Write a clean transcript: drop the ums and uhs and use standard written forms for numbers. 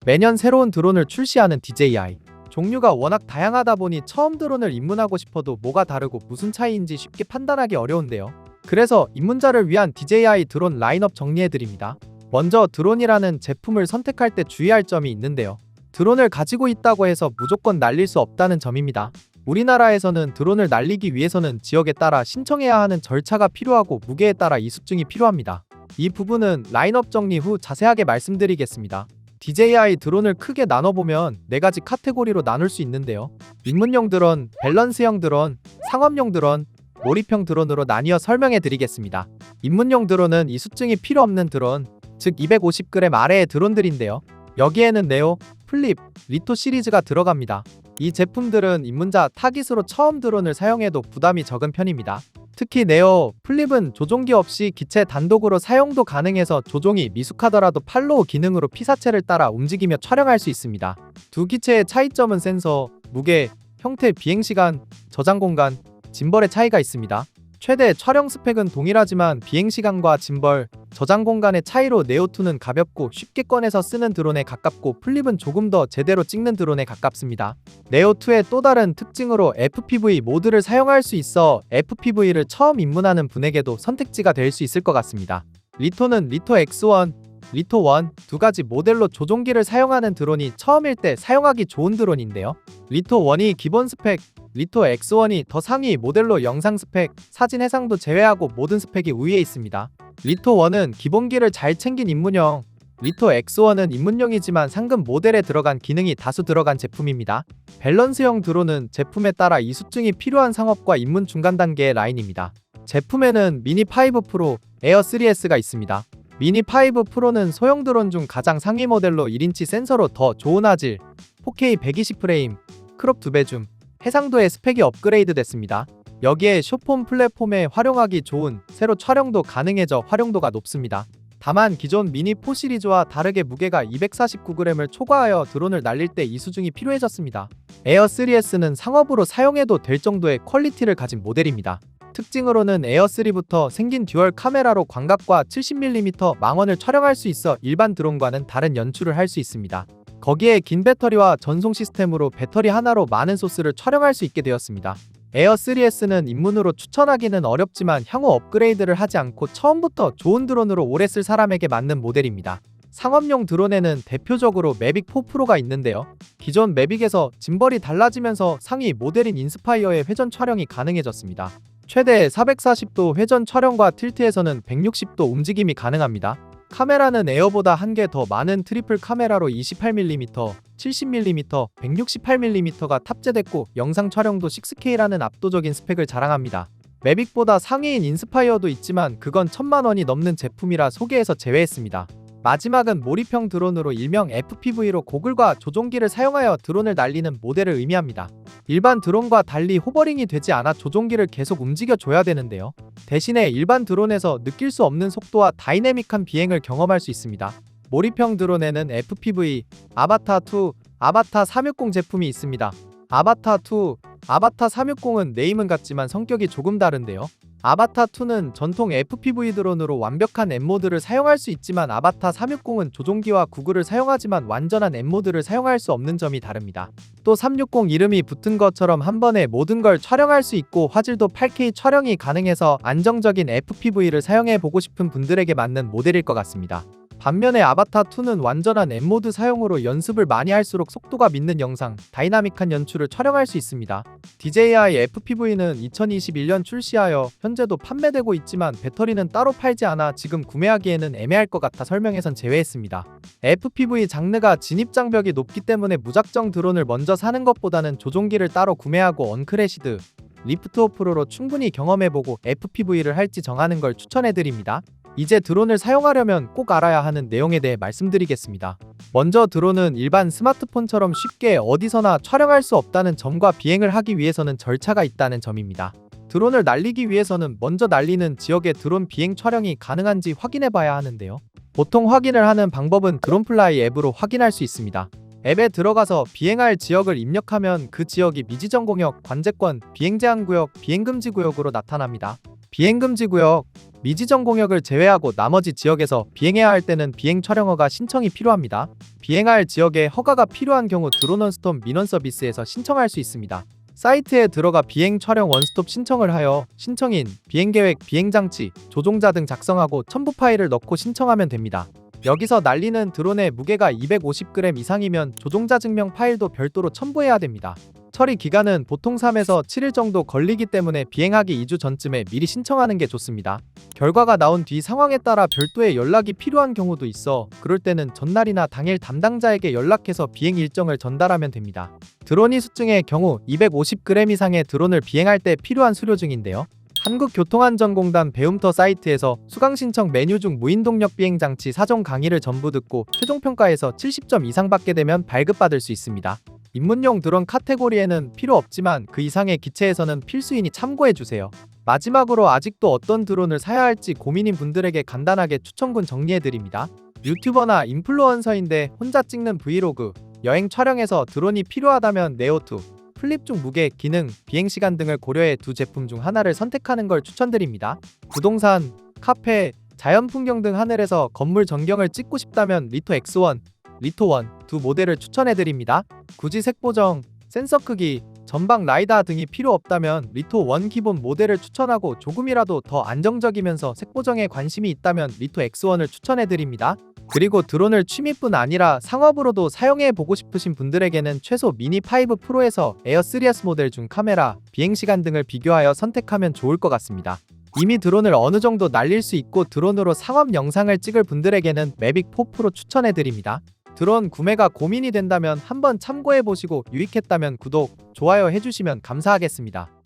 매년 새로운 드론을 출시하는 DJI. 종류가 워낙 다양하다 보니 처음 드론을 입문하고 싶어도 뭐가 다르고 무슨 차이인지 쉽게 판단하기 어려운데요. 그래서 입문자를 위한 DJI 드론 라인업 정리해드립니다. 먼저 드론이라는 제품을 선택할 때 주의할 점이 있는데요. 드론을 가지고 있다고 해서 무조건 날릴 수 없다는 점입니다. 우리나라에서는 드론을 날리기 위해서는 지역에 따라 신청해야 하는 절차가 필요하고 무게에 따라 이수증이 필요합니다. 이 부분은 라인업 정리 후 자세하게 말씀드리겠습니다. DJI 드론을 크게 나눠보면 4가지 카테고리로 나눌 수 있는데요. 입문용 드론, 밸런스형 드론, 상업용 드론, 몰입형 드론으로 나뉘어 설명해 드리겠습니다. 입문용 드론은 이수증이 필요 없는 드론, 즉 250g 아래의 드론들인데요. 여기에는 네오, 플립, 리토 시리즈가 들어갑니다. 이 제품들은 입문자 타깃으로 처음 드론을 사용해도 부담이 적은 편입니다. 특히 네오, 플립은 조종기 없이 기체 단독으로 사용도 가능해서 조종이 미숙하더라도 팔로우 기능으로 피사체를 따라 움직이며 촬영할 수 있습니다. 두 기체의 차이점은 센서, 무게, 형태, 비행시간, 저장 공간, 짐벌의 차이가 있습니다. 최대 촬영 스펙은 동일하지만 비행시간과 짐벌, 저장 공간의 차이로 네오2는 가볍고 쉽게 꺼내서 쓰는 드론에 가깝고 플립은 조금 더 제대로 찍는 드론에 가깝습니다. 네오2의 또 다른 특징으로 FPV 모드를 사용할 수 있어 FPV를 처음 입문하는 분에게도 선택지가 될 수 있을 것 같습니다. 리토는 리토 X1, 리토 1 두 가지 모델로 조종기를 사용하는 드론이 처음일 때 사용하기 좋은 드론인데요. 리토 1이 기본 스펙, 리토 X1이 더 상위 모델로 영상 스펙, 사진 해상도 제외하고 모든 스펙이 우위에 있습니다. 리토 1은 기본기를 잘 챙긴 입문용, 리토 X1은 입문용이지만 상급 모델에 들어간 기능이 다수 들어간 제품입니다. 밸런스형 드론은 제품에 따라 이수증이 필요한 상업과 입문 중간 단계의 라인입니다. 제품에는 미니 5 프로, 에어 3S가 있습니다. 미니 5 프로는 소형 드론 중 가장 상위 모델로 1인치 센서로 더 좋은 화질, 4K 120프레임, 크롭 2배 줌, 해상도의 스펙이 업그레이드 됐습니다. 여기에 숏폼 플랫폼에 활용하기 좋은 세로 촬영도 가능해져 활용도가 높습니다. 다만 기존 미니 4 시리즈와 다르게 무게가 249g을 초과하여 드론을 날릴 때 이수증이 필요해졌습니다. 에어 3S는 상업으로 사용해도 될 정도의 퀄리티를 가진 모델입니다. 특징으로는 에어3부터 생긴 듀얼 카메라로 광각과 70mm 망원을 촬영할 수 있어 일반 드론과는 다른 연출을 할 수 있습니다. 거기에 긴 배터리와 전송 시스템으로 배터리 하나로 많은 소스를 촬영할 수 있게 되었습니다. 에어3S는 입문으로 추천하기는 어렵지만 향후 업그레이드를 하지 않고 처음부터 좋은 드론으로 오래 쓸 사람에게 맞는 모델입니다. 상업용 드론에는 대표적으로 매빅 4 프로가 있는데요. 기존 매빅에서 짐벌이 달라지면서 상위 모델인 인스파이어의 회전 촬영이 가능해졌습니다. 최대 440도 회전 촬영과 틸트에서는 160도 움직임이 가능합니다. 카메라는 에어보다 한 개 더 많은 트리플 카메라로 28mm, 70mm, 168mm가 탑재됐고 영상 촬영도 6K라는 압도적인 스펙을 자랑합니다. 매빅보다 상위인 인스파이어도 있지만 그건 1000만원이 넘는 제품이라 소개해서 제외했습니다. 마지막은 몰입형 드론으로 일명 FPV로 고글과 조종기를 사용하여 드론을 날리는 모델을 의미합니다. 일반 드론과 달리 호버링이 되지 않아 조종기를 계속 움직여줘야 되는데요. 대신에 일반 드론에서 느낄 수 없는 속도와 다이내믹한 비행을 경험할 수 있습니다. 몰입형 드론에는 FPV, 아바타2, 아바타360 제품이 있습니다. 아바타2, 아바타360은 네임은 같지만 성격이 조금 다른데요. 아바타2는 전통 FPV 드론으로 완벽한 M모드를 사용할 수 있지만 아바타360은 조종기와 구글을 사용하지만 완전한 M모드를 사용할 수 없는 점이 다릅니다. 또 360 이름이 붙은 것처럼 한 번에 모든 걸 촬영할 수 있고 화질도 8K 촬영이 가능해서 안정적인 FPV를 사용해보고 싶은 분들에게 맞는 모델일 것 같습니다. 반면에 아바타2는 완전한 M모드 사용으로 연습을 많이 할수록 속도가 믿는 영상, 다이나믹한 연출을 촬영할 수 있습니다. DJI FPV는 2021년 출시하여 현재도 판매되고 있지만 배터리는 따로 팔지 않아 지금 구매하기에는 애매할 것 같아 설명에선 제외했습니다. FPV 장르가 진입장벽이 높기 때문에 무작정 드론을 먼저 사는 것보다는 조종기를 따로 구매하고 언크래시드, 리프트 오프로로 충분히 경험해보고 FPV를 할지 정하는 걸 추천해드립니다. 이제 드론을 사용하려면 꼭 알아야 하는 내용에 대해 말씀드리겠습니다. 먼저 드론은 일반 스마트폰처럼 쉽게 어디서나 촬영할 수 없다는 점과 비행을 하기 위해서는 절차가 있다는 점입니다. 드론을 날리기 위해서는 먼저 날리는 지역의 드론 비행 촬영이 가능한지 확인해 봐야 하는데요. 보통 확인을 하는 방법은 드론플라이 앱으로 확인할 수 있습니다. 앱에 들어가서 비행할 지역을 입력하면 그 지역이 미지정 공역, 관제권, 비행 제한 구역, 비행 금지 구역으로 나타납니다. 비행금지구역. 미지정 공역을 제외하고 나머지 지역에서 비행해야 할 때는 비행 촬영허가 신청이 필요합니다. 비행할 지역에 허가가 필요한 경우 드론 원스톱 민원 서비스에서 신청할 수 있습니다. 사이트에 들어가 비행 촬영 원스톱 신청을 하여 신청인, 비행계획, 비행장치, 조종자 등 작성하고 첨부 파일을 넣고 신청하면 됩니다. 여기서 날리는 드론의 무게가 250g 이상이면 조종자 증명 파일도 별도로 첨부해야 됩니다. 처리 기간은 보통 3에서 7일 정도 걸리기 때문에 비행하기 2주 전쯤에 미리 신청하는 게 좋습니다. 결과가 나온 뒤 상황에 따라 별도의 연락이 필요한 경우도 있어 그럴 때는 전날이나 당일 담당자에게 연락해서 비행 일정을 전달하면 됩니다. 드론이 수증의 경우 250g 이상의 드론을 비행할 때 필요한 수료증인데요. 한국교통안전공단 배움터 사이트에서 수강 신청 메뉴 중 무인동력 비행장치 사전 강의를 전부 듣고 최종평가에서 70점 이상 받게 되면 발급받을 수 있습니다. 입문용 드론 카테고리에는 필요 없지만 그 이상의 기체에서는 필수이니 참고해주세요. 마지막으로 아직도 어떤 드론을 사야 할지 고민인 분들에게 간단하게 추천군 정리해드립니다. 유튜버나 인플루언서인데 혼자 찍는 브이로그, 여행 촬영에서 드론이 필요하다면 네오2, 플립 중 무게, 기능, 비행시간 등을 고려해 두 제품 중 하나를 선택하는 걸 추천드립니다. 부동산, 카페, 자연 풍경 등 하늘에서 건물 전경을 찍고 싶다면 리토 X1, 리토1 두 모델을 추천해드립니다. 굳이 색 보정, 센서 크기, 전방 라이다 등이 필요 없다면 리토1 기본 모델을 추천하고 조금이라도 더 안정적이면서 색 보정에 관심이 있다면 리토 X1을 추천해드립니다. 그리고 드론을 취미뿐 아니라 상업으로도 사용해보고 싶으신 분들에게는 최소 미니 5 프로에서 에어 3S 모델 중 카메라, 비행시간 등을 비교하여 선택하면 좋을 것 같습니다. 이미 드론을 어느 정도 날릴 수 있고 드론으로 상업 영상을 찍을 분들에게는 매빅 4 프로 추천해드립니다. 드론 구매가 고민이 된다면 한번 참고해보시고 유익했다면 구독, 좋아요 해주시면 감사하겠습니다.